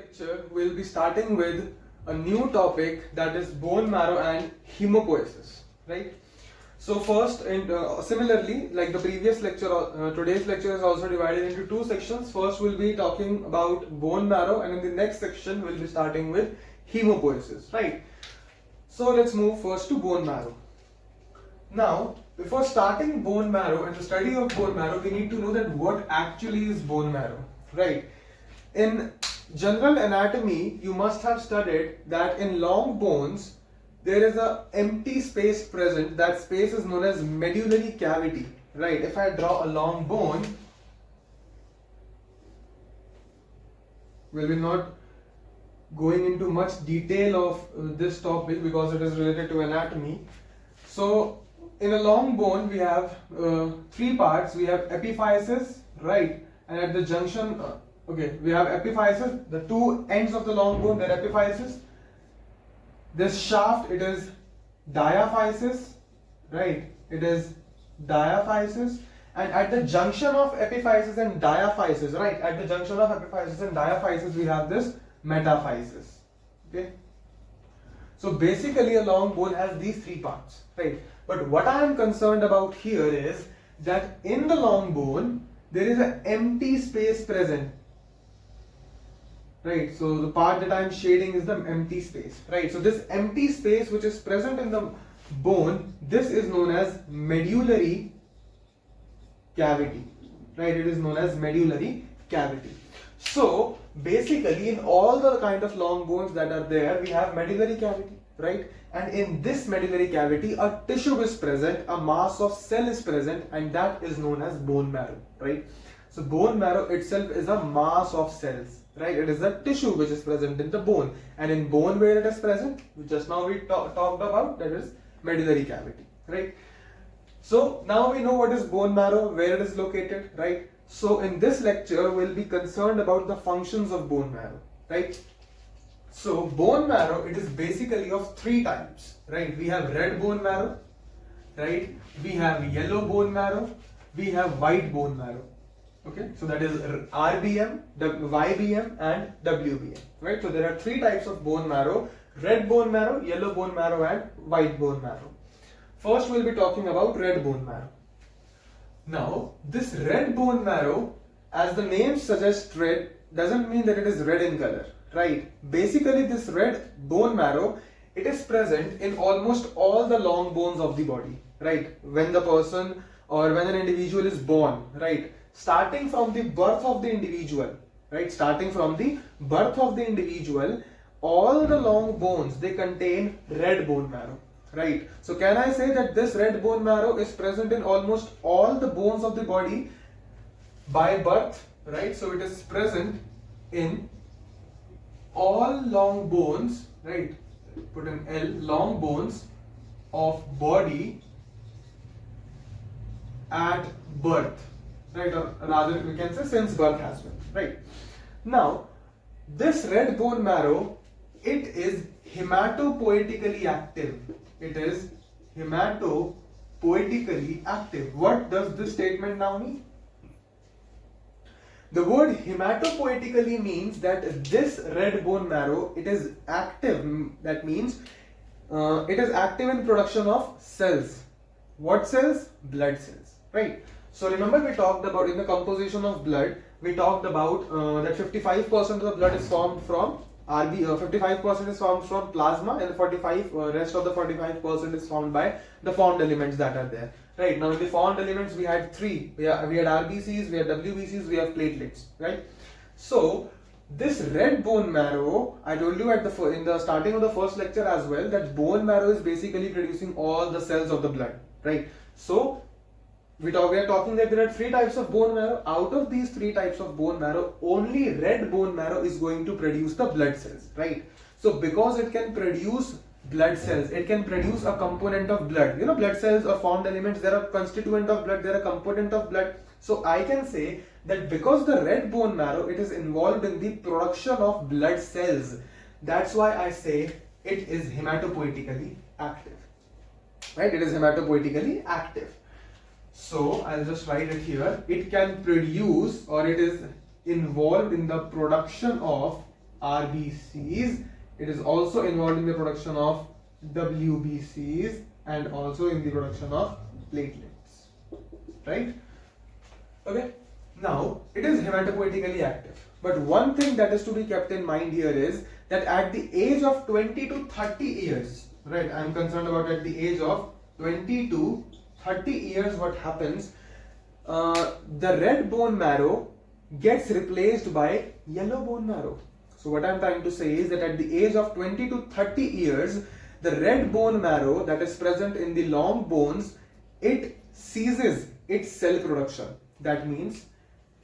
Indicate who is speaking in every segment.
Speaker 1: lecture, we'll be starting with a new topic, that is bone marrow and hemopoiesis, right? So first, and similarly, like the previous lecture, today's lecture is also divided into two sections. First, we'll be talking about bone marrow, and in the next section, we'll be starting with hemopoiesis, right? So let's move first to bone marrow. Now, before starting bone marrow and the study of bone marrow, we need to know that what actually is bone marrow, right? In general anatomy, you must have studied that in long bones, there is a empty space present. That space is known as medullary cavity, right? If I draw a long bone, we will not going into much detail of this topic because it is related to anatomy. So in a long bone, we have three parts. We have epiphysis, right? And at the junction, we have epiphysis. The two ends of the long bone, they're epiphysis. This shaft, it is diaphysis, right? It is diaphysis. And at the junction of epiphysis and diaphysis, right? At the junction of epiphysis and diaphysis, we have this metaphysis. Okay. So basically, a long bone has these three parts, right? But what I am concerned about here is that in the long bone, there is an empty space present. Right, so the part that I am shading is the empty space, right? So this empty space which is present in the bone, this is known as medullary cavity, right? It is known as medullary cavity. So basically, in all the kind of long bones that are there, we have medullary cavity, right? And in this medullary cavity, a tissue is present, a mass of cell is present, and that is known as bone marrow, right? So bone marrow itself is a mass of cells, right? It is a tissue which is present in the bone, and in bone where it is present, just now we talked about, that is medullary cavity, right? So now we know what is bone marrow, where it is located, right? So in this lecture, we'll be concerned about the functions of bone marrow, right? So bone marrow, it is basically of three types, right? We have red bone marrow, right? We have yellow bone marrow, we have white bone marrow. Okay, so that is RBM, YBM and WBM, right? So there are three types of bone marrow: red bone marrow, yellow bone marrow and white bone marrow. First we'll be talking about red bone marrow. Now this red bone marrow, as the name suggests red, doesn't mean that it is red in color, right? Basically this red bone marrow, it is present in almost all the long bones of the body, right? When the person or when an individual is born, right? Starting from the birth of the individual, right? Starting from the birth of the individual, all the long bones, they contain red bone marrow, right? So can I say that this red bone marrow is present in almost all the bones of the body by birth, right? So it is present in all long bones, right? Put an L, long bones of body at birth, right? Or rather we can say since birth as well, right? Now this red bone marrow, it is hematopoietically active. It is hematopoietically active. What does this statement now mean? The word hematopoietically means that this red bone marrow, it is active. That means it is active in production of cells. What cells? Blood cells, right? So remember, we talked about in the composition of blood, we talked about that 55% of the blood is formed from 55% is formed from plasma, and rest of the 45% is formed by the formed elements that are there, right? Now in the formed elements, we had three. We had RBCs, we had WBCs, we have platelets, right? So this red bone marrow, I told you in the starting of the first lecture as well, that bone marrow is basically producing all the cells of the blood, right? So we are talking that there are three types of bone marrow. Out of these three types of bone marrow, only red bone marrow is going to produce the blood cells, right? So because it can produce blood cells, it can produce a component of blood. You know, blood cells or formed elements, they're a constituent of blood, they're a component of blood. So I can say that because the red bone marrow, it is involved in the production of blood cells, that's why I say it is hematopoietically active, right? It is hematopoietically active. So I'll just write it here. It can produce, or it is involved in the production of RBCs. It is also involved in the production of WBCs and also in the production of platelets, right? Okay. Now, it is hematopoietically active. But one thing that is to be kept in mind here is that at the age of 20 to 30 years, right, I am concerned about at the age of 20 to 30 years, what happens, the red bone marrow gets replaced by yellow bone marrow. So what I am trying to say is that at the age of 20 to 30 years, the red bone marrow that is present in the long bones, it ceases its cell production. That means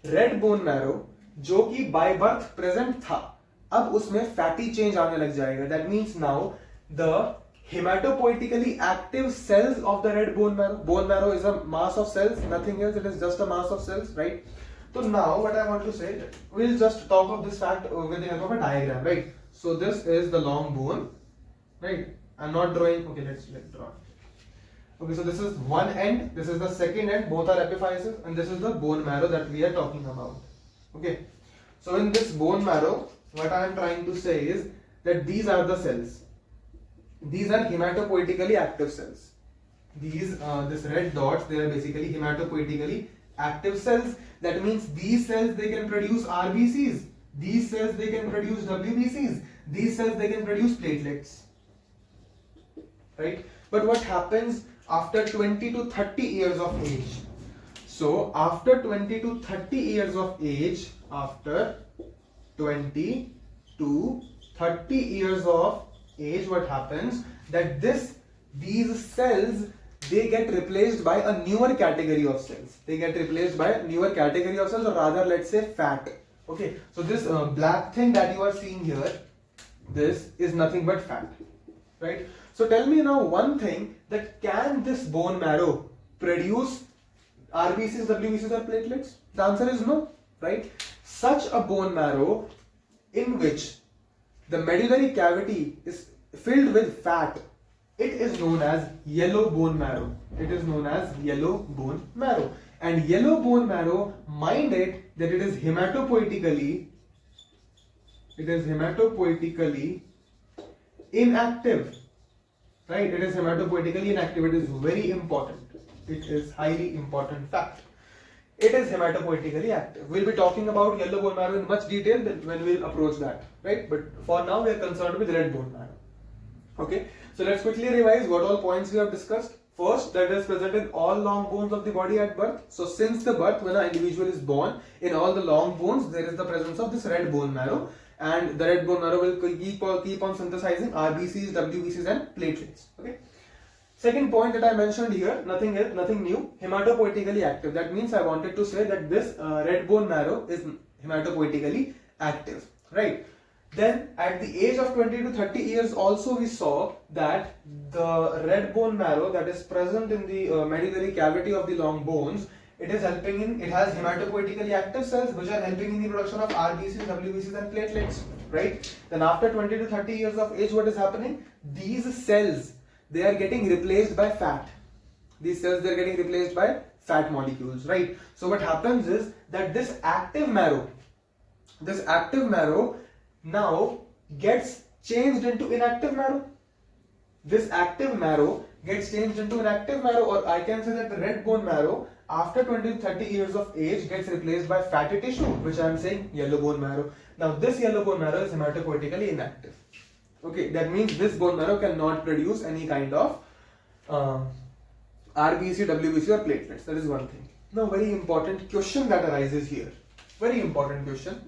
Speaker 1: red bone marrow जो कि by birth present था, अब उसमें fatty change आने लग जाएगा. That means now the hematopoietically active cells of the red bone marrow is a mass of cells, nothing else, it is just a mass of cells, right? So now what I want to say, we'll just talk of this fact with the help of a diagram, right? So this is the long bone, right? I'm not drawing, okay, let's draw. Okay, so this is one end, this is the second end, both are epiphyses, and this is the bone marrow that we are talking about. Okay, so in this bone marrow, what I am trying to say is that these are the cells. These are hematopoietically active cells. These, this red dots, they are basically hematopoietically active cells. That means these cells, they can produce RBCs. These cells, they can produce WBCs. These cells, they can produce platelets. Right? But what happens after 20 to 30 years of age? So after 20 to 30 years of age, after 20 to 30 years of age, what happens that these cells, they get replaced by a newer category of cells. They get replaced by a newer category of cells, or rather let's say fat. Okay, so this black thing that you are seeing here, this is nothing but fat, right? So tell me now one thing, that can this bone marrow produce RBCs, WBCs or platelets? The answer is no, right? Such a bone marrow in which the medullary cavity is filled with fat, it is known as yellow bone marrow. It is known as yellow bone marrow. And yellow bone marrow, mind it that it is hematopoietically inactive. Right? It is hematopoietically inactive. It is very important. It is highly important fact. It is hematopoietically active. We'll be talking about yellow bone marrow in much detail when we'll approach that, right? But for now, we are concerned with red bone marrow. Okay, so let's quickly revise what all points we have discussed. First, that is present in all long bones of the body at birth. So since the birth, when an individual is born, in all the long bones, there is the presence of this red bone marrow, and the red bone marrow will keep on synthesizing RBCs, WBCs and platelets. Okay. Second point that I mentioned here, nothing else, nothing new, hematopoietically active. That means I wanted to say that this red bone marrow is hematopoietically active, right? Then at the age of 20 to 30 years also we saw that the red bone marrow that is present in the medullary cavity of the long bones, it has hematopoietically active cells which are helping in the production of RBCs, WBCs and platelets, right? Then after 20 to 30 years of age, what is happening? These cells, they are getting replaced by fat. These cells, they are getting replaced by fat molecules, right? So what happens is that this active marrow now gets changed into inactive marrow. This active marrow gets changed into inactive marrow, or I can say that the red bone marrow after 20 to 30 years of age gets replaced by fatty tissue, which I am saying yellow bone marrow. Now this yellow bone marrow is hematopoietically inactive. Okay, that means this bone marrow cannot produce any kind of RBC, WBC or platelets. That is one thing. Now very important question that arises here. Very important question.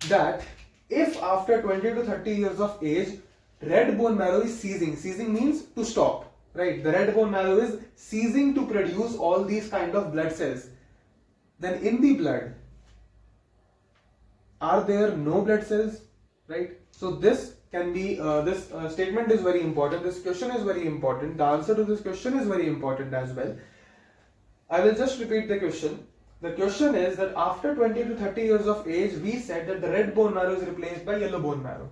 Speaker 1: That if after 20 to 30 years of age, red bone marrow is ceasing means to stop, right? The red bone marrow is ceasing to produce all these kind of blood cells. Then in the blood, are there no blood cells, right? So this can be, this statement is very important. This question is very important. The answer to this question is very important as well. I will just repeat the question. The question is that after 20 to 30 years of age, we said that the red bone marrow is replaced by yellow bone marrow,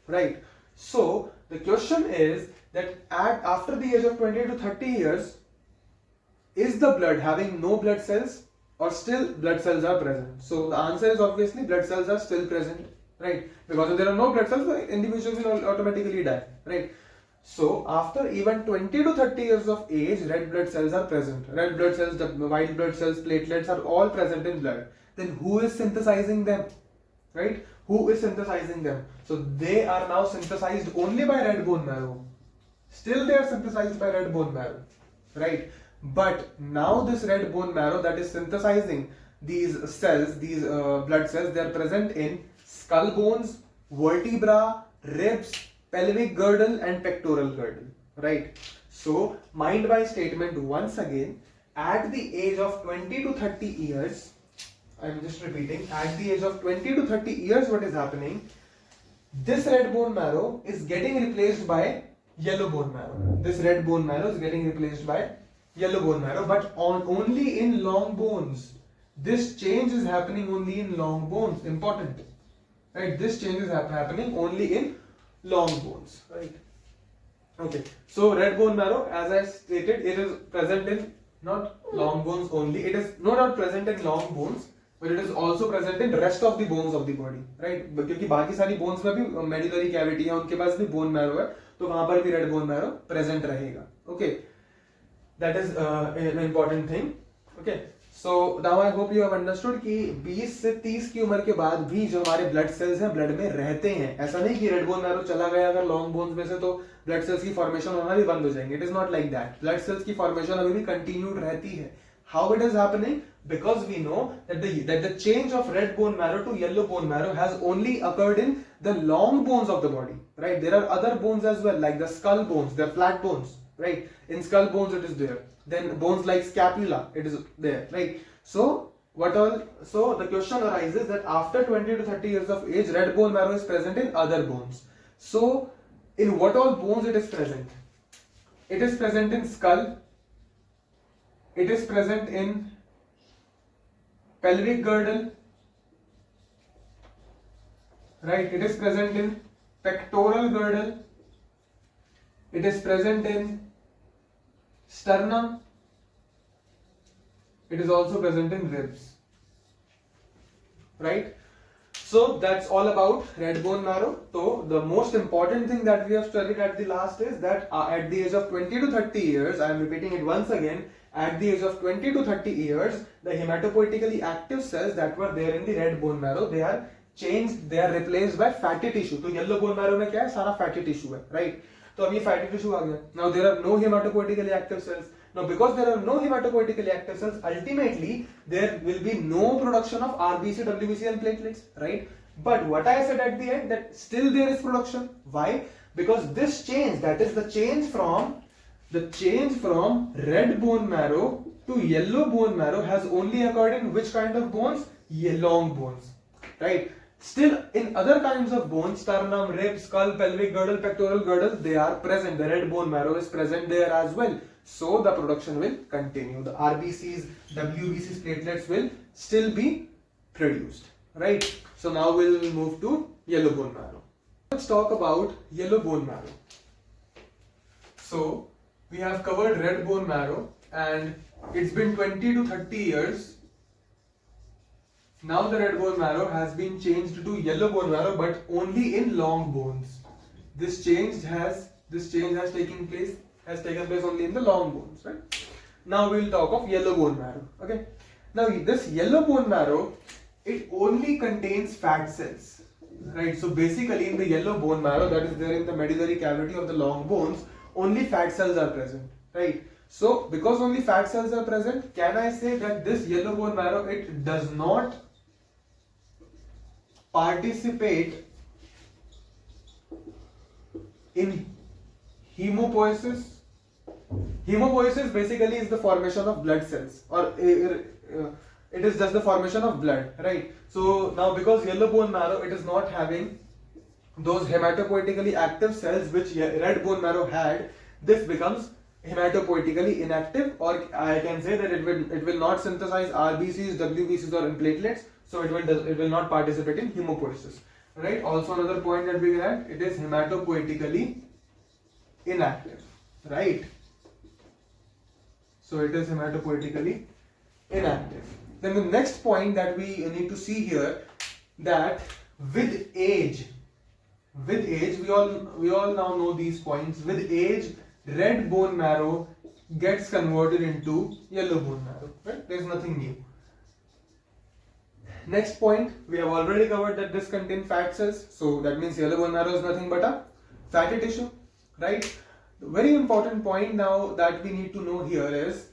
Speaker 1: right? So the question is that after the age of 20 to 30 years, is the blood having no blood cells or still blood cells are present? So the answer is obviously blood cells are still present, right? Because if there are no blood cells, the individual will automatically die, right? So after even 20 to 30 years of age, red blood cells are present. Red blood cells, the white blood cells, platelets are all present in blood. Then who is synthesizing them, right? Who is synthesizing them? So they are now synthesized only by red bone marrow. Still they are synthesized by red bone marrow, right? But now this red bone marrow that is synthesizing these cells, these blood cells, they are present in skull bones, vertebra, ribs, pelvic girdle and pectoral girdle, right? So mind my statement once again, at the age of 20 to 30 years, I'm just repeating, at the age of 20 to 30 years, what is happening? This red bone marrow is getting replaced by yellow bone marrow. This red bone marrow is getting replaced by yellow bone marrow, but only in long bones. This change is happening only in long bones. Important, right? This change is happening only in long bones, right? Okay, so red bone marrow, as I stated, it is present in not long bones only. It is no doubt present in long bones, but it is also present in rest of the bones of the body, right? क्योंकि बाकी सारी bones में भी medullary cavity है, उनके पास भी bone marrow है, तो वहाँ पर भी red bone marrow present रहेगा. Okay, that is an important thing. Okay. So now I hope you have understood कि 20 से 30 की उम्र के बाद भी जो हमारे ब्लड सेल्स हैं ब्लड में रहते हैं. ऐसा नहीं कि रेड बोन मैरो चला गया अगर लॉन्ग बोन्स में से तो ब्लड सेल्स की फॉर्मेशन होना भी बंद हो जाएंगे. It is not like that. Blood cells की फॉर्मेशन अभी भी कंटिन्यूड रहती है. How it is happening? Because we know that the change of red bone marrow to yellow bone marrow has only occurred in the long bones of the body, right? There are other bones as well, like the skull bones. They're flat bones, right? In skull bones it is there. Then bones like scapula, it is there, right? So what all? So the question arises that after 20 to 30 years of age, red bone marrow is present in other bones. So in what all bones it is present? It is present in skull. It is present in pelvic girdle, right? It is present in pectoral girdle. It is present in sternum. It is also present in ribs, right? So that's all about red bone marrow. So the most important thing that we have studied at the last is that at the age of 20 to 30 years, I am repeating it once again, at the age of 20 to 30 years, the hematopoietically active cells that were there in the red bone marrow, they are changed, they are replaced by fatty tissue. तो yellow bone marrow में क्या है? सारा fatty tissue है, right? तो अब ये fatty tissue आ गया. Now there are no hematopoietically active cells. Now because there are no hematopoietically active cells, ultimately there will be no production of RBC, WBC and platelets, right? But what I said at the end, that still there is production. Why? Because this change, that is the change from red bone marrow to yellow bone marrow, has only occurred in which kind of bones? Long bones, right? Still in other kinds of bones, sternum, ribs, skull, pelvic girdle, pectoral girdle, they are present. The red bone marrow is present there as well. So the production will continue. The RBCs, WBCs, platelets will still be produced, right? So now we'll move to yellow bone marrow. Let's talk about yellow bone marrow. So we have covered red bone marrow and it's been 20 to 30 years. Now the red bone marrow has been changed to yellow bone marrow, but only in long bones. This change has taken place only in the long bones, right? Now we will talk of yellow bone marrow. Okay. Now this yellow bone marrow, it only contains fat cells, right? So basically in the yellow bone marrow that is there in the medullary cavity of the long bones, only fat cells are present, right? So because only fat cells are present, can I say that this yellow bone marrow, it does not participate in hemopoiesis? Hemopoiesis basically is the formation of blood cells, or it is just the formation of blood, right? So now because yellow bone marrow, it is not having those hematopoietically active cells which red bone marrow had, this becomes hematopoietically inactive, or I can say that it will not synthesize RBCs, WBCs or platelets, so it will not participate in hemopoiesis, right? Also another point that we had, it is hematopoietically inactive, right? So it is hematopoietically inactive. Then the next point that we need to see here, that With age, we all now know these points. With age, red bone marrow gets converted into yellow bone marrow. Right? There is nothing new. Next point, we have already covered that this contains fat cells, so that means yellow bone marrow is nothing but a fatty tissue, right? The very important point now that we need to know here is,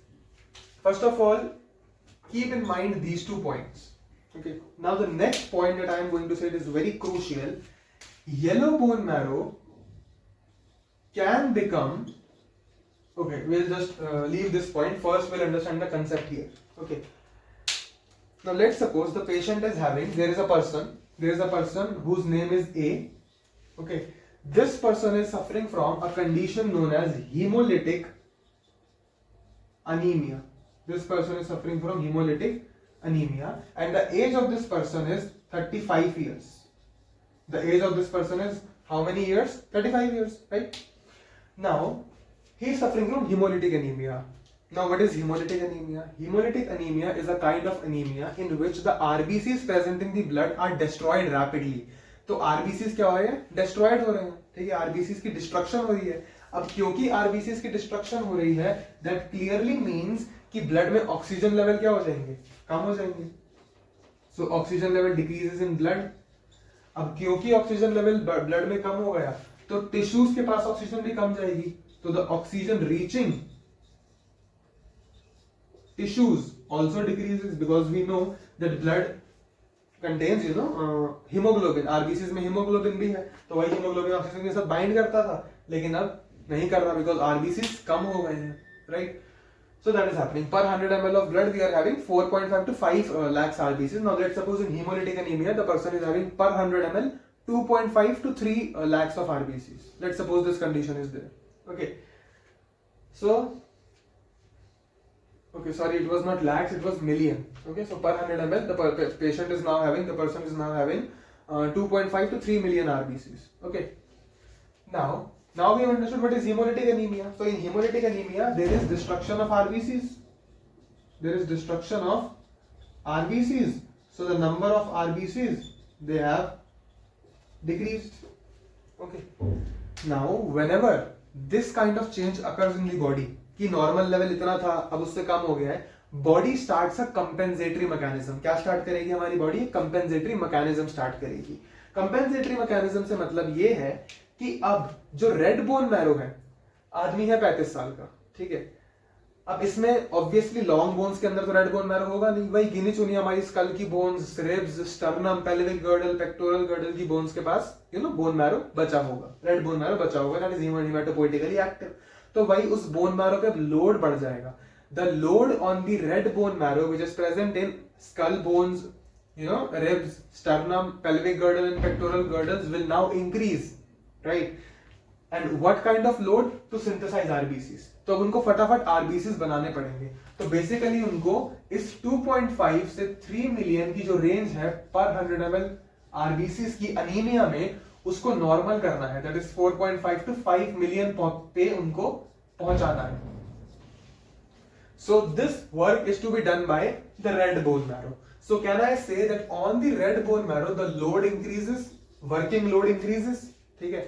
Speaker 1: first of all, keep in mind these 2 points. Okay. Now the next point that I am going to say is very crucial. Yellow bone marrow can become, okay, we'll just leave this point. First we'll understand the concept here. Okay. Now let's suppose the patient is having, there is a person whose name is A. Okay. This person is suffering from a condition known as hemolytic anemia. This person is suffering from hemolytic anemia, and the age of this person is 35 years. The age of this person is how many years? 35 years, right? Now, he is suffering from hemolytic anemia. Now, what is hemolytic anemia? Hemolytic anemia is a kind of anemia in which the RBCs present in the blood are destroyed rapidly. तो RBCs क्या हो रहे हैं? Destroyed हो रहे हैं, ठीक है? RBCs की destruction हो रही है. अब क्योंकि RBCs की destruction हो रही है, that clearly means कि blood में oxygen level क्या हो जाएंगे? कम हो जाएंगे. So oxygen level decreases in blood. अब क्योंकि oxygen level blood में कम हो गया, तो tissues के पास oxygen भी कम जाएगी. तो the oxygen reaching tissues also decreases, because we know that blood contains hemoglobin. RBCs में hemoglobin भी है, तो वही hemoglobin ऑक्सीजन के साथ बाइंड करता था, लेकिन अब नहीं कर रहा because RBCs कम हो गए हैं, right? So that is happening. Per 100 ml of blood we are having 4.5 to 5 lakhs RBCs. Now let's suppose in hemolytic anemia the person is having per 100 ml 2.5 to 3 lakhs of RBCs. Let's suppose this condition is there. Okay. So okay, sorry, it was not lakhs, it was million. Okay, so per 100 ml, the patient is now having, the person is now having 2.5 to 3 million RBCs. Okay, now we have understood what is hemolytic anemia. So in hemolytic anemia, there is destruction of RBCs. There is destruction of RBCs. So the number of RBCs, they have decreased. Okay, now whenever this kind of change occurs in the body, कि normal level इतना था अब उससे कम हो गया है, body starts a compensatory mechanism. क्या start करेगी हमारी बॉडी? कंपेंसेटरी मैकेनिज्म स्टार्ट करेगी. कंपेंसेटरी मैकेनिज्म से मतलब ये है कि अब जो रेड बोन मैरो है, आदमी है 35 साल का, ठीक है, अब इसमें ऑब्वियसली लॉन्ग बोन्स के अंदर तो रेड बोन मैरो होगा नहीं, वही गिनी चुनी हमारी स्कल की bones, ribs, sternum, pelvic girdle, pectoral girdle की बोन्स के पास बोन मैरो बचा होगा, रेड बोन मैरो बचा होगा, दैट इज हेमाटोपोइटिकली एक्टिव. तो वही उस बोन मैरो पे लोड बढ़ जाएगा. The load on the red bone marrow which is present in skull bones, ribs, sternum, pelvic girdle and pectoral girdles will now increase, right? And what kind of load? To synthesize RBCs. तो अब उनको फटाफट RBCs बनाने पड़ेंगे. तो basically उनको इस 2.5 से 3 मिलियन की जो रेंज है पर 100 ml RBCs की अनीमिया में, उसको नॉर्मल करना है. दैट इज 4.5 टू 5 मिलियन पे उनको पहुंचाना है. So this work is to be done by the red bone marrow. So can I say that on the red bone marrow the load increases, working load increases? ठीक है.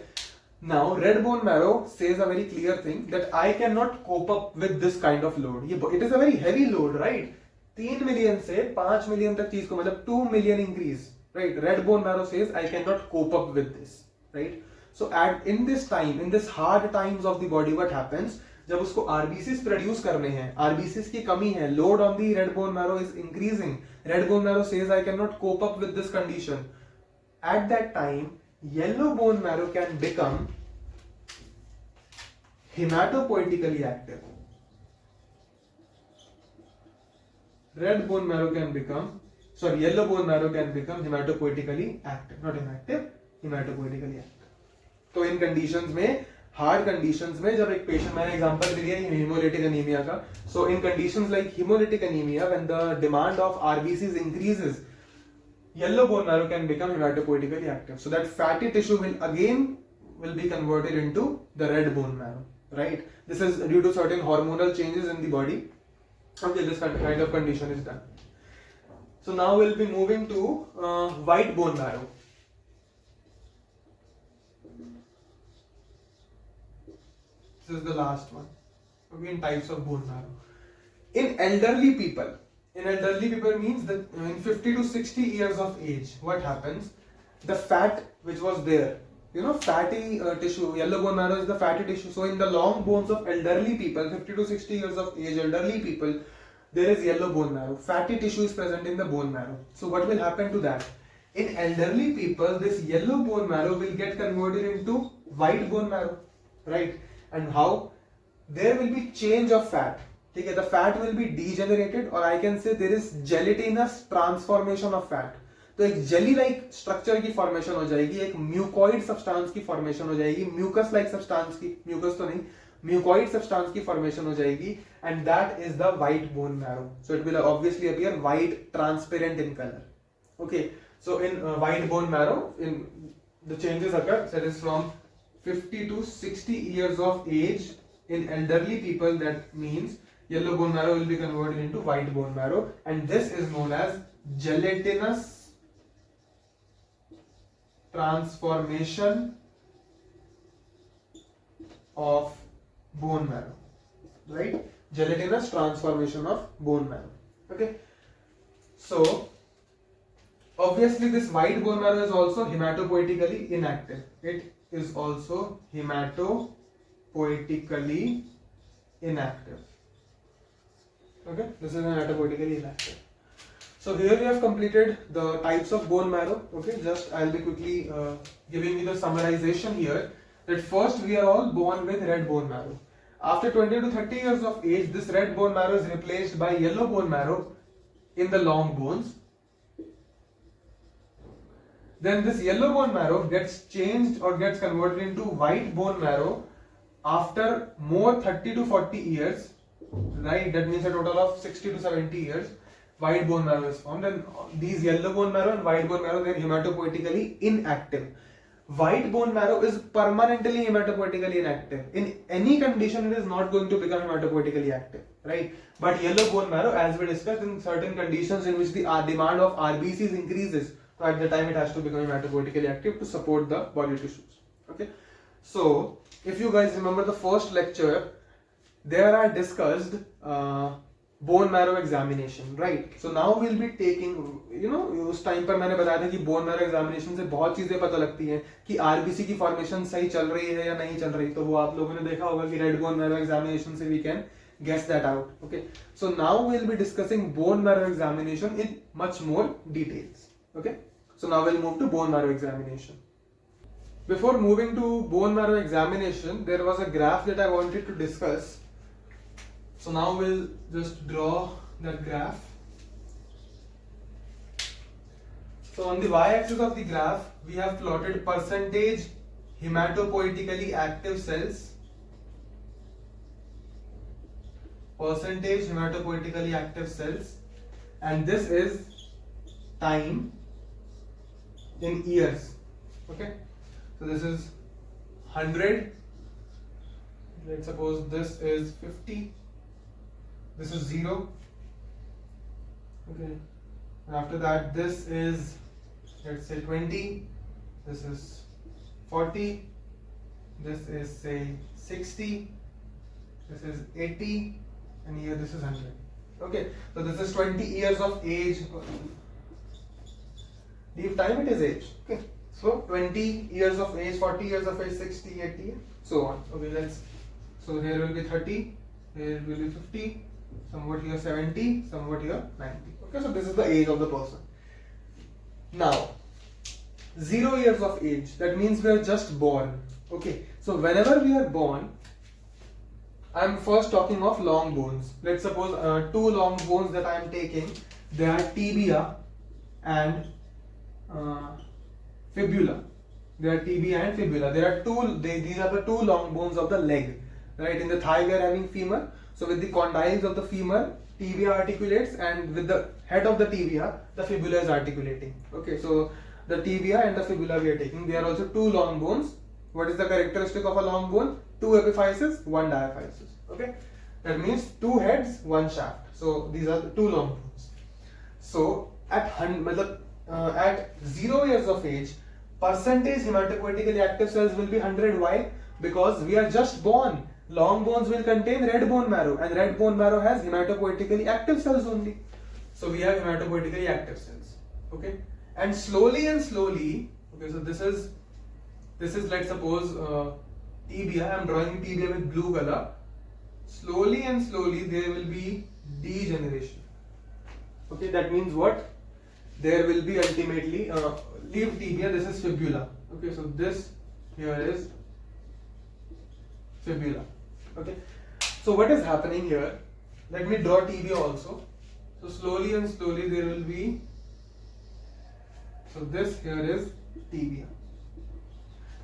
Speaker 1: Now red bone marrow says a very clear thing that I cannot cope up with this kind of load. It is a very heavy load, right? 3 million से 5 million तक चीज को, मतलब 2 million increase, right? Red bone marrow says I cannot cope up with this, right? So in this time, in this hard times of the body, what happens? जब उसको RBCs produce करने हैं, RBCs की कमी है, load on the red bone marrow is increasing, red bone marrow says I can not cope up with this condition. At that time yellow bone marrow can become haematopoietically active. Red bone marrow can become, yellow bone marrow can become hematopoietically active, not inactive, hematopoietically active. तो इन conditions में, hard conditions में, जब एक patient, मैंने example दिया haemolytic anaemia का, so in conditions like haemolytic anaemia when the demand of RBCs increases, yellow bone marrow can become hematopoietically active, so that fatty tissue will be converted into the red bone marrow, right? This is due to certain hormonal changes in the body. Okay, this kind of condition is done. So now we'll be moving to white bone marrow. This is the last one. Okay, in types of bone marrow. In elderly people means that in 50 to 60 years of age, what happens? The fat which was there, fatty tissue, yellow bone marrow is the fatty tissue. So in the long bones of elderly people, 50 to 60 years of age, elderly people, there is yellow bone marrow. Fatty tissue is present in the bone marrow. So what will happen to that? In elderly people, this yellow bone marrow will get converted into white bone marrow, right? And how? There will be change of fat. Okay, the fat will be degenerated, or I can say there is gelatinous transformation of fat. तो एक jelly like structure की formation हो जाएगी, एक mucoid substance की formation हो जाएगी, mucus like substance की, म्यूकस तो नहीं, म्यूकॉइड सब्सटेंस की फॉर्मेशन हो जाएगी, and that is the white bone marrow. So it will obviously appear white, transparent in colour. Okay, so in white bone marrow, in the changes occur, that is from 50 to 60 years of age. In elderly people, that means yellow bone marrow will be converted into white bone marrow, and this is known as gelatinous transformation of bone marrow, right? Gelatinous transformation of bone marrow. Okay, so obviously this white bone marrow is also hematopoietically inactive. It is also hematopoietically inactive. Okay, this is hematopoietically inactive. So here we have completed the types of bone marrow. Okay, just I'll be quickly giving you the summarization here. That first, we are all born with red bone marrow. After 20 to 30 years of age, this red bone marrow is replaced by yellow bone marrow in the long bones. Then this yellow bone marrow gets changed or gets converted into white bone marrow after more 30 to 40 years, right? That means a total of 60 to 70 years. White bone marrow is formed, and these yellow bone marrow and white bone marrow, they are hematopoietically inactive. White bone marrow is permanently hematopoietically inactive. In any condition, it is not going to become hematopoietically active, right? But yellow bone marrow, as we discussed, in certain conditions in which the demand of RBCs increases, so at the time it has to become hematopoietically active to support the body tissues. Okay, so if you guys remember the first lecture, there I discussed bone marrow examination, right? So now we'll be taking, उस time पर मैंने बताया था कि bone marrow examination से बहुत चीजें पता लगती हैं कि RBC की फॉर्मेशन सही चल रही है या नहीं चल रही. तो वो आप लोगों ने देखा होगा कि red bone marrow examination से we can guess that out. Okay, so now we'll be discussing bone marrow examination in much more details. Okay, so now we'll move to bone marrow examination. Before moving to bone marrow examination, there was a graph that I wanted to discuss. So now we'll just draw that graph. So on the y-axis of the graph, we have plotted percentage hematopoietically active cells, and this is time in years. Okay, so this is 100. Let's suppose this is 50. This is 0. Okay, and after that this is, let's say, 20. This is 40. This is, say, 60. This is 80, and here this is 100. Okay, so this is 20 years of age. Leave time, it is age. Okay, so 20 years of age, 40 years of age, 60, 80, so on. Okay, so here will be 30, here will be 50, somewhat here 70, somewhat here 90. Okay, so this is the age of the person. Now, 0 years of age, that means we are just born. Okay, so whenever we are born, I am first talking of long bones. Let's suppose two long bones that I am taking, they are tibia and fibula. These are the two long bones of the leg. Right, in the thigh we are having femur. So with the condyles of the femur, tibia articulates, and with the head of the tibia, the fibula is articulating. Okay, so the tibia and the fibula we are taking, they are also two long bones. What is the characteristic of a long bone? Two epiphyses, one diaphysis. Okay, that means two heads, one shaft. So these are the two long bones. So at 0 years of age, percentage hematopoietically active cells will be 100. Why? Because we are just born. long bones will contain red bone marrow, and red bone marrow has hematopoietically active cells only. So we have hematopoietically active cells. Okay, and slowly, okay, so this is let's suppose tibia. I am drawing tibia with blue color. Slowly there will be degeneration. Okay, that means what? There will be ultimately leave tibia. This is fibula. Okay, so this here is fibula. Okay, so what is happening here? Let me draw tibia also. So slowly there will be. So this here is tibia.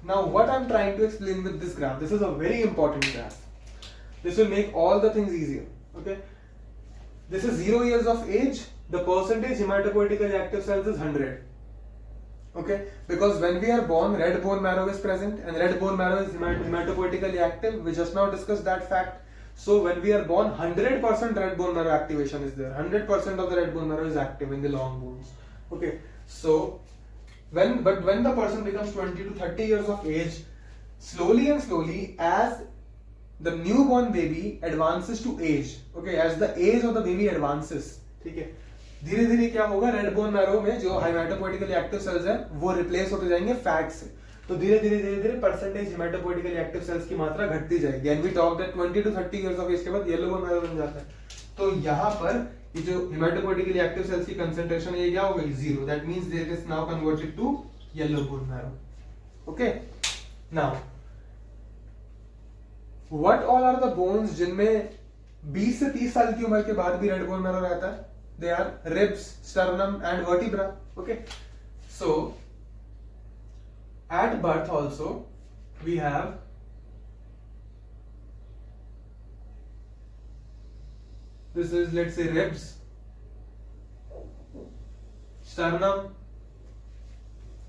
Speaker 1: Now what I am trying to explain with this graph, this is a very important graph. This will make all the things easier. Okay, this is 0 years of age. The percentage hematopoietically active cells is 100. Okay, because when we are born, red bone marrow is present, and red bone marrow is hematopoietically active. We just now discussed that fact. So when we are born, 100% red bone marrow activation is there. 100% of the red bone marrow is active in the long bones. Okay, so when the person becomes 20 to 30 years of age, slowly as the newborn baby advances to age, okay, as the age of the baby advances, ठीक है, धीरे धीरे क्या होगा, red bone marrow में जो haematopoietically active sales हैं वो रिप्लेस होते जाएंगे फैट से. तो धीरे धीरे परसेंटेज हेमाटोपोइटिकली एक्टिव सेल्स की मात्रा घटती जाएगी. And we talk that 20 to 30 years of age के बाद येलो बोन मैरो बन जाता है. तो यहाँ पर ये जो हेमाटोपोइटिकली एक्टिव सेल्स की कंसंट्रेशन ये क्या हो गई, 0. That means there is now converted to yellow bone marrow. Okay, now what all are the bones जिनमें 20 से 30 साल की उम्र के बाद भी रेड बोन मैरो रहता है? They are ribs, sternum and vertebra. Okay, so at birth also we have this is, let's say, ribs, sternum,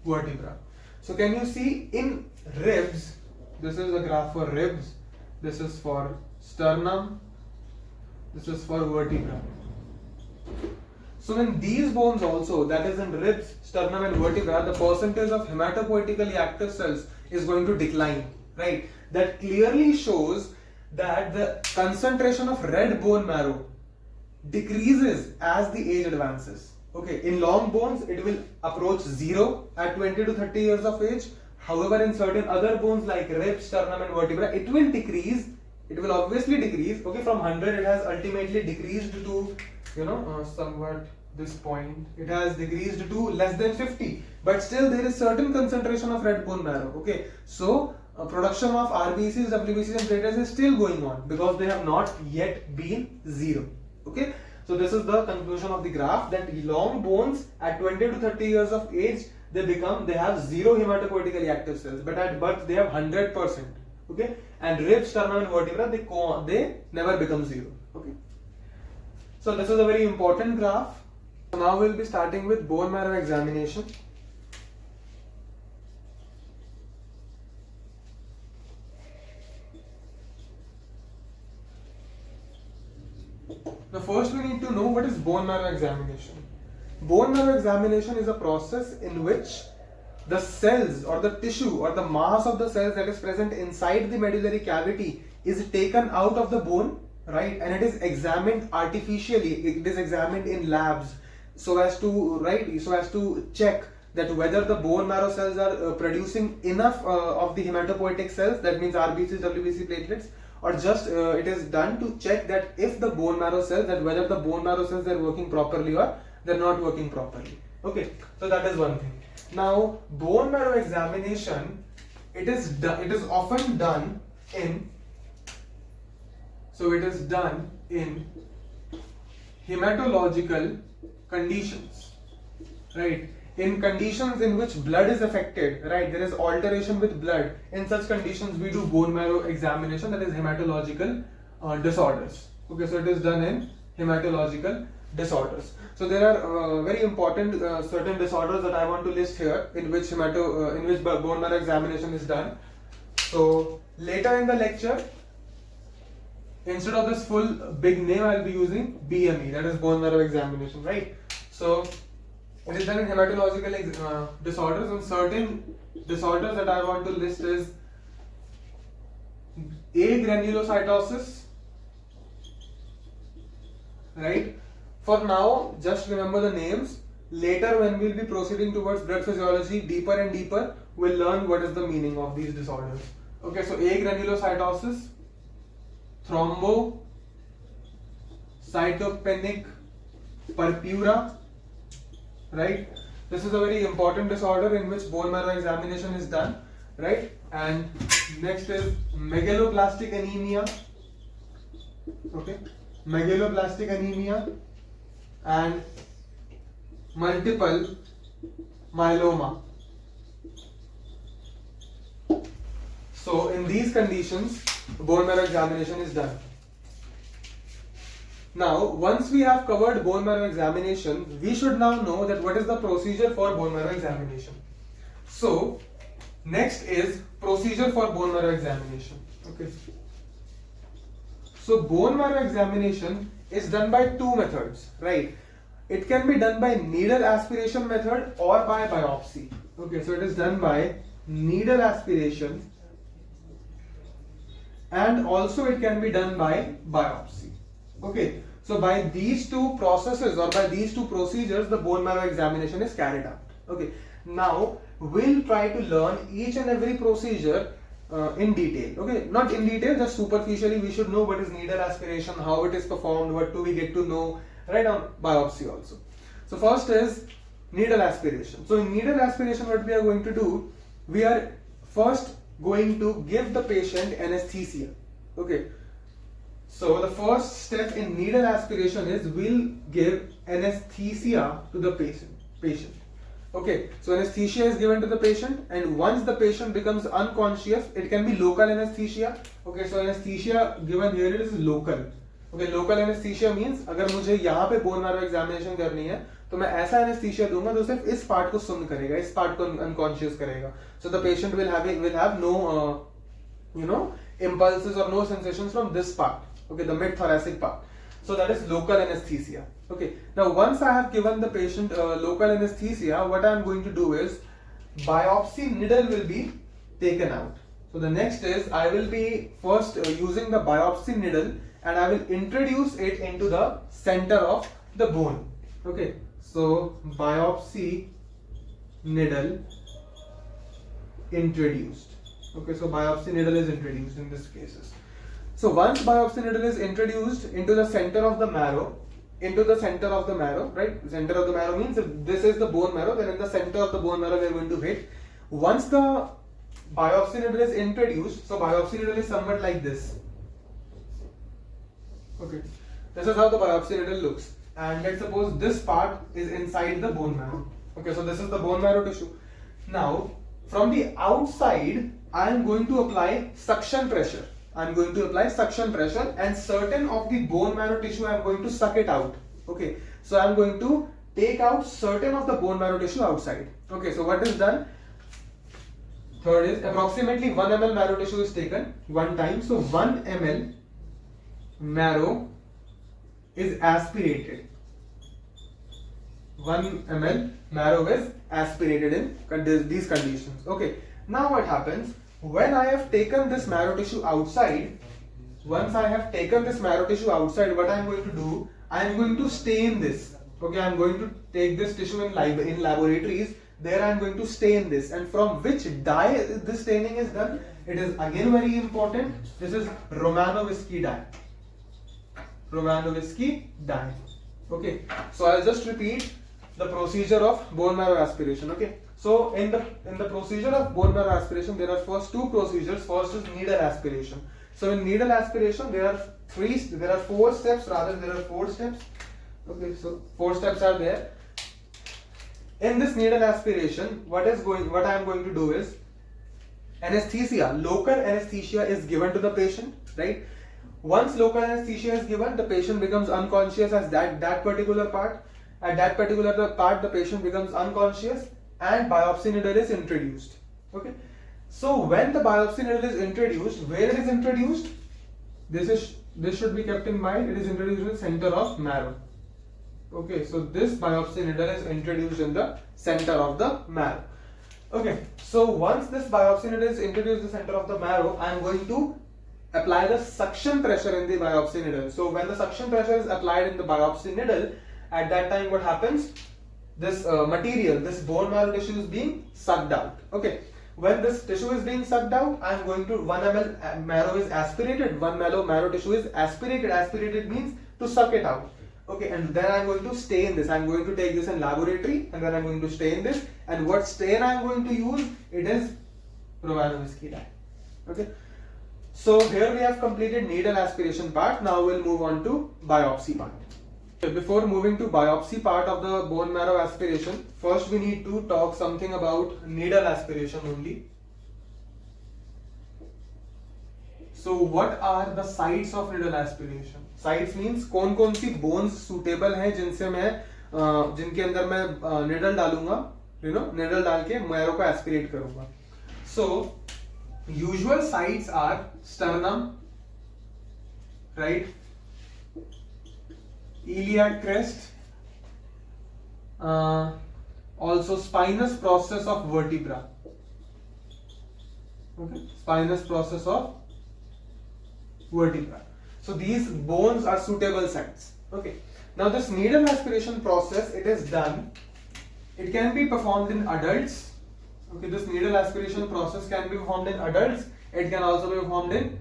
Speaker 1: vertebra. So can you see in ribs, this is a graph for ribs, this is for sternum, this is for vertebra. So in these bones also, that is in ribs, sternum and vertebra, the percentage of hematopoietically active cells is going to decline, right? That clearly shows that the concentration of red bone marrow decreases as the age advances. Okay, in long bones it will approach 0 at 20 to 30 years of age. However, in certain other bones like ribs, sternum and vertebra, it will decrease. It will obviously decrease. Okay, from 100 it has ultimately decreased to, somewhat this point, it has decreased to less than 50, but still there is certain concentration of red bone marrow. Okay, so production of RBCs, WBCs and platelets is still going on because they have not yet been 0. Okay, so this is the conclusion of the graph, that long bones at 20 to 30 years of age, they have 0 hematopoietically active cells, but at birth they have 100%. Okay, and ribs, sternum and vertebra, they never become 0. Okay, so this is a very important graph. So now we'll be starting with bone marrow examination. Now first we need to know what is bone marrow examination. Bone marrow examination is a process in which the cells or the tissue or the mass of the cells that is present inside the medullary cavity is taken out of the bone, right, and it is examined artificially. It is examined in labs so as to check that whether the bone marrow cells are producing enough of the hematopoietic cells, that means RBCs, WBC, platelets, or just it is done to check that if the bone marrow cells, that whether the bone marrow cells are working properly or they're not working properly. Okay, so that is one thing. Now bone marrow examination, it is often done in hematological conditions, right? In conditions in which blood is affected, right? There is alteration with blood. In such conditions, we do bone marrow examination, that is hematological disorders. Okay, so it is done in hematological disorders. So there are very important certain disorders that I want to list here in which bone marrow examination is done. So later in the lecture, instead of this full big name, I will be using BME, that is bone marrow examination, right? So it is done in hematological disorders, and certain disorders that I want to list is agranulocytosis, right? For now, just remember the names. Later, when we'll be proceeding towards blood physiology deeper and deeper, we'll learn what is the meaning of these disorders. Okay, so agranulocytosis, thrombocytopenic purpura, right? This is a very important disorder in which bone marrow examination is done, right? And next is megaloblastic anemia, okay? Megaloblastic anemia and multiple myeloma. So in these conditions, bone marrow examination is done. Now, once we have covered bone marrow examination, we should now know that what is the procedure for bone marrow examination. So, next is procedure for bone marrow examination. Okay. So, bone marrow examination is done by two methods, right? It can be done by needle aspiration method or by biopsy. Okay, so it is done by needle aspiration and also it can be done by biopsy. Okay, so by these two processes or by these two procedures, the bone marrow examination is carried out. Okay, now we'll try to learn each and every procedure in detail. Okay, not in detail, just superficially. We should know what is needle aspiration, how it is performed, what do we get to know, right, on biopsy also. So first is needle aspiration. So in needle aspiration, what we are going to do, we are first going to give the patient anesthesia. Okay. So the first step in needle aspiration is we'll give anesthesia to the patient. Okay, so anesthesia is given to the patient, and once the patient becomes unconscious, it can be local anesthesia. Okay, so anesthesia given here is local. Okay, local anesthesia means अगर मुझे यहाँ पे bone marrow examination करनी है तो मैं ऐसा anesthesia दूंगा जो सिर्फ इस part को सुन्न करेगा, इस part को unconscious करेगा. So the patient will have no impulses or no sensations from this part. Okay, the mid-thoracic part. So that is local anesthesia. Okay, now once I have given the patient local anesthesia, what I am going to do is biopsy needle will be taken out. So the next is I will be first using the biopsy needle and I will introduce it into the center of the bone. Okay, so biopsy needle introduced. Okay, so biopsy needle is introduced in this cases. So once biopsy needle is introduced into the center of the marrow, right? Center of the marrow means if this is the bone marrow, then in the center of the bone marrow we are going to hit. Once the biopsy needle is introduced, so biopsy needle is somewhat like this. Okay, this is how the biopsy needle looks. And let's suppose this part is inside the bone marrow. Okay, so this is the bone marrow tissue. Now, from the outside, I am going to apply suction pressure. and certain of the bone marrow tissue I am going to suck it out. Okay, so I am going to take out certain of the bone marrow tissue outside. Okay, so what is done? Third is approximately 1 ml marrow tissue is taken one time. So 1 ml marrow is aspirated. 1 ml marrow is aspirated in these conditions. Okay, now what happens? When I have taken this marrow tissue outside, once I have taken this marrow tissue outside, what I am going to do? I am going to stain this. Okay, I am going to take this tissue in laboratories. There I am going to stain this. And from which dye this staining is done? It is again very important. This is Romanovsky dye. Romanovsky dye. Okay, so I'll just repeat the procedure of bone marrow aspiration. Okay, so in the procedure of bone marrow aspiration, there are first two procedures. First is needle aspiration. So in needle aspiration, there are four steps. Okay, so 4 steps are there. In this needle aspiration, what I am going to do is anesthesia. Local anesthesia is given to the patient, right? Once local anesthesia is given, the patient becomes unconscious at that particular part. At that particular part, the patient becomes unconscious and biopsy needle is introduced. Okay. So when the biopsy needle is introduced, where it is introduced? This should be kept in mind. It is introduced in the center of marrow. Okay, so this biopsy needle is introduced in the center of the marrow. Okay, so once this biopsy needle is introduced in the center of the marrow, I am going to apply the suction pressure in the biopsy needle. So when the suction pressure is applied in the biopsy needle, at that time what happens? This material, this bone marrow tissue is being sucked out. Okay. When this tissue is being sucked out, I am going to 1 ml marrow is aspirated. 1 ml marrow tissue is aspirated. Aspirated means to suck it out. Okay, and then I am going to stain this. I am going to take this in laboratory, and then I am going to stain this. And what stain I am going to use? It is Provanovisky dye. Okay. So here we have completed needle aspiration part. Now we'll move on to biopsy part. Before moving to biopsy part of the bone marrow aspiration, first we need to talk something about needle aspiration only. So what are the sites of needle aspiration? Sites means कौन सी bones suitable हैं जिनसे मैं जिनके अंदर मैं needle डालूंगा, needle डाल के marrow को aspirate करूंगा. So usual sites are sternum, right? Iliac crest, also spinous process of vertebra. Okay, spinous process of vertebra. So these bones are suitable sites. Okay. Now this needle aspiration process, it is done. It can be performed in adults. Okay, this needle aspiration process can be performed in adults. It can also be performed in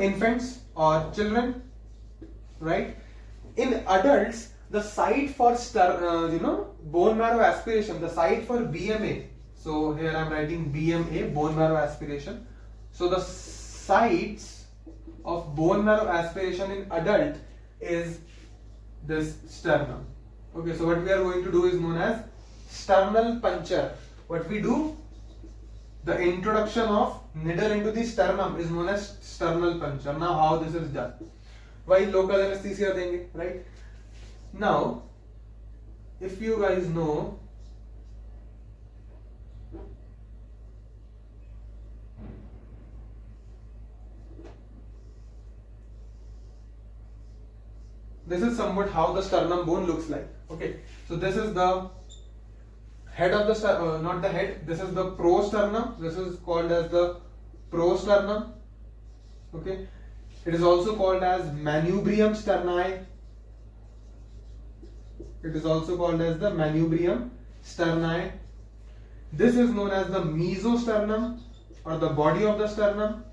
Speaker 1: infants or children, right? In adults, the site for bone marrow aspiration, the site for BMA. So here I am writing BMA, bone marrow aspiration. So the sites of bone marrow aspiration in adult is this sternum. Okay, so what we are going to do is known as sternal puncture. What we do? The introduction of needle into the sternum is known as sternal puncture. Now how this is done? Why local anesthesia देंगे, right? Now, if you guys know, this is somewhat how the sternum bone looks like. Okay, so this is the head of the not the head. This is the prosternum. This is called as the prosternum. Okay. It is also called as manubrium sterni. It is also called as the manubrium sterni. This is known as the mesosternum or the body of the sternum,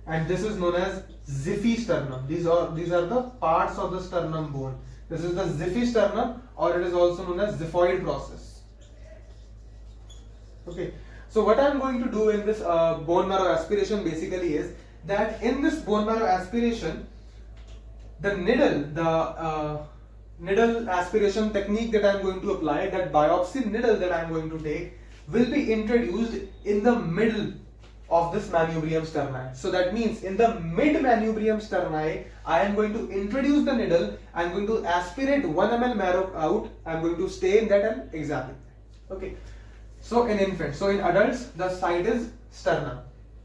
Speaker 1: and this is known as xiphisternum. These are the parts of the sternum bone. This is the xiphisternum, or it is also known as xiphoid process. Okay. So what I am going to do in this bone marrow aspiration basically is that in this bone marrow aspiration, the needle aspiration technique that I am going to apply, that biopsy needle that I am going to take, will be introduced in the middle of this manubrium sterni. So that means in the mid manubrium sterni, I am going to introduce the needle. I am going to aspirate 1 ml marrow out. I am going to stain that and examine. Okay. So in infants, so in adults, the site is sternum.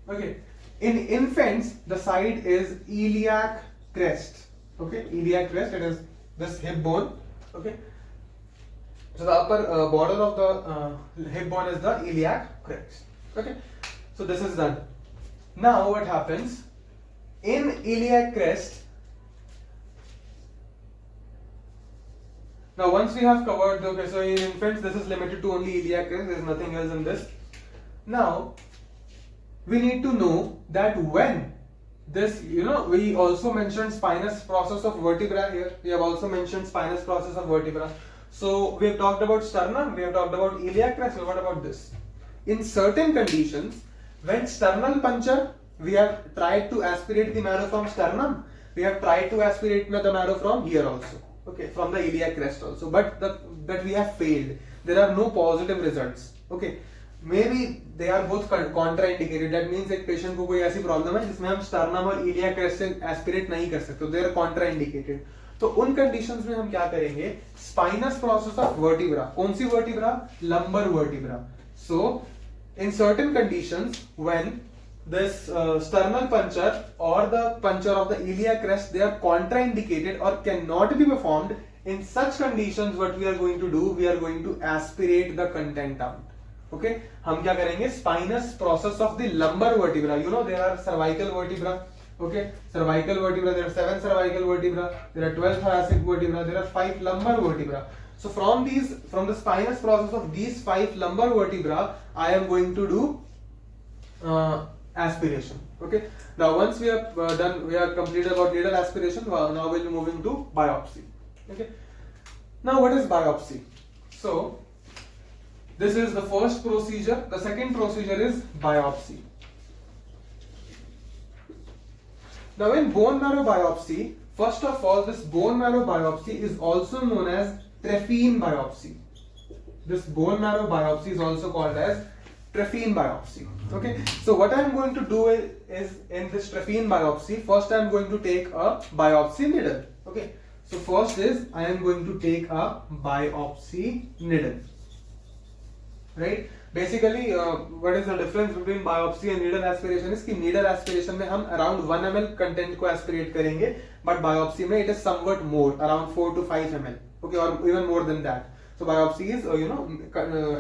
Speaker 1: Okay. In infants, the site is iliac crest. Okay, iliac crest. It is this hip bone. Okay. So the upper border of the hip bone is the iliac crest. Okay. So this is done. Now what happens? In iliac crest. Now once we have covered, okay, so in infants this is limited to only iliac crest. There is nothing else in this. Now we need to know that when this, we also mentioned spinous process of vertebra here. We have also mentioned spinous process of vertebra. So we have talked about sternum, we have talked about iliac crest. So what about this? In certain conditions, when sternal puncture, we have tried to aspirate the marrow from sternum. We have tried to aspirate the marrow from here also. Okay, from the iliac crest also. But that we have failed. There are no positive results. Okay. Maybe they are both contraindicated. That means एक patient को कोई ऐसी problem है जिसमें हम sternum और iliac crest से aspirate नहीं कर सकते. They are contraindicated. तो उन conditions में हम क्या करेंगे? Spinous process of vertebra. कौन सी vertebra? Lumbar vertebra. So in certain conditions, when this sternal puncture or the puncture of the iliac crest, they are contraindicated or cannot be performed. In such conditions, what we are going to do? We are going to aspirate the content out. Okay, हम क्या करेंगे? Spinous process of the lumbar vertebra. There are cervical vertebra, Okay, cervical vertebra, there are 7 cervical vertebra, there are 12 thoracic vertebra, there are 5 lumbar vertebra. So from the spinous process of these 5 lumbar vertebra, I am going to do aspiration. Okay, now once we have done, we have completed about needle aspiration. Now we'll be moving to biopsy. Okay, now what is biopsy? So this is the first procedure. The second procedure is biopsy. Now in bone marrow biopsy, first of all, this bone marrow biopsy is also known as trephine biopsy. This bone marrow biopsy is also called as trephine biopsy. Okay, so what I am going to do is in this trephine biopsy, first I am going to take a biopsy needle. Okay, so first is I am going to take a biopsy needle. Right? Basically, what is the difference between biopsy and needle aspiration is कि needle aspiration में हम around 1 ml content को aspirate करेंगे, but biopsy में it is somewhat more, around 4 to 5 ml. Okay, or even more than that. So biopsy is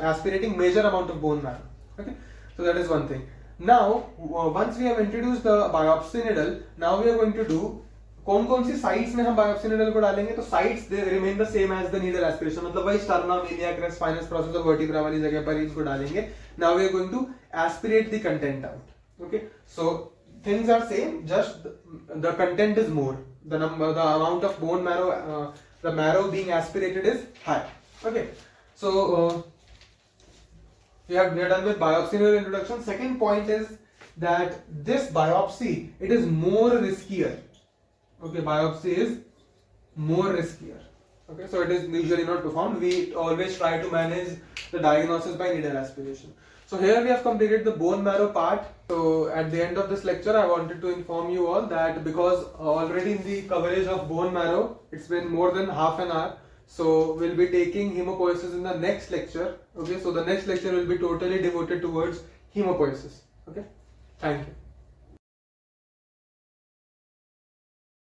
Speaker 1: aspirating major amount of bone marrow. Okay, so that is one thing. Now once we have introduced the biopsy needle, now we are going to do कौन सी sites में हम biopsy needle को डालेंगे. तो sites they remain the same as the needle aspiration, मतलब वही sternum, iliac crest, spinous process और vertebra वाली जगह पर इनको डालेंगे. Now we are going to aspirate the content out. Okay, so things are same, just the content is more, the number, the amount of bone marrow, the marrow being aspirated is high. Okay, so we are done with biopsy needle introduction. Second point is that this biopsy, it is more riskier. Okay, biopsy is more riskier. Okay, so it is usually not performed. We always try to manage the diagnosis by needle aspiration. So here we have completed the bone marrow part. So at the end of this lecture, I wanted to inform you all that because already in the coverage of bone marrow, it's been more than half an hour. So we'll be taking hemopoiesis in the next lecture. Okay, so the next lecture will be totally devoted towards hemopoiesis. Okay, thank you.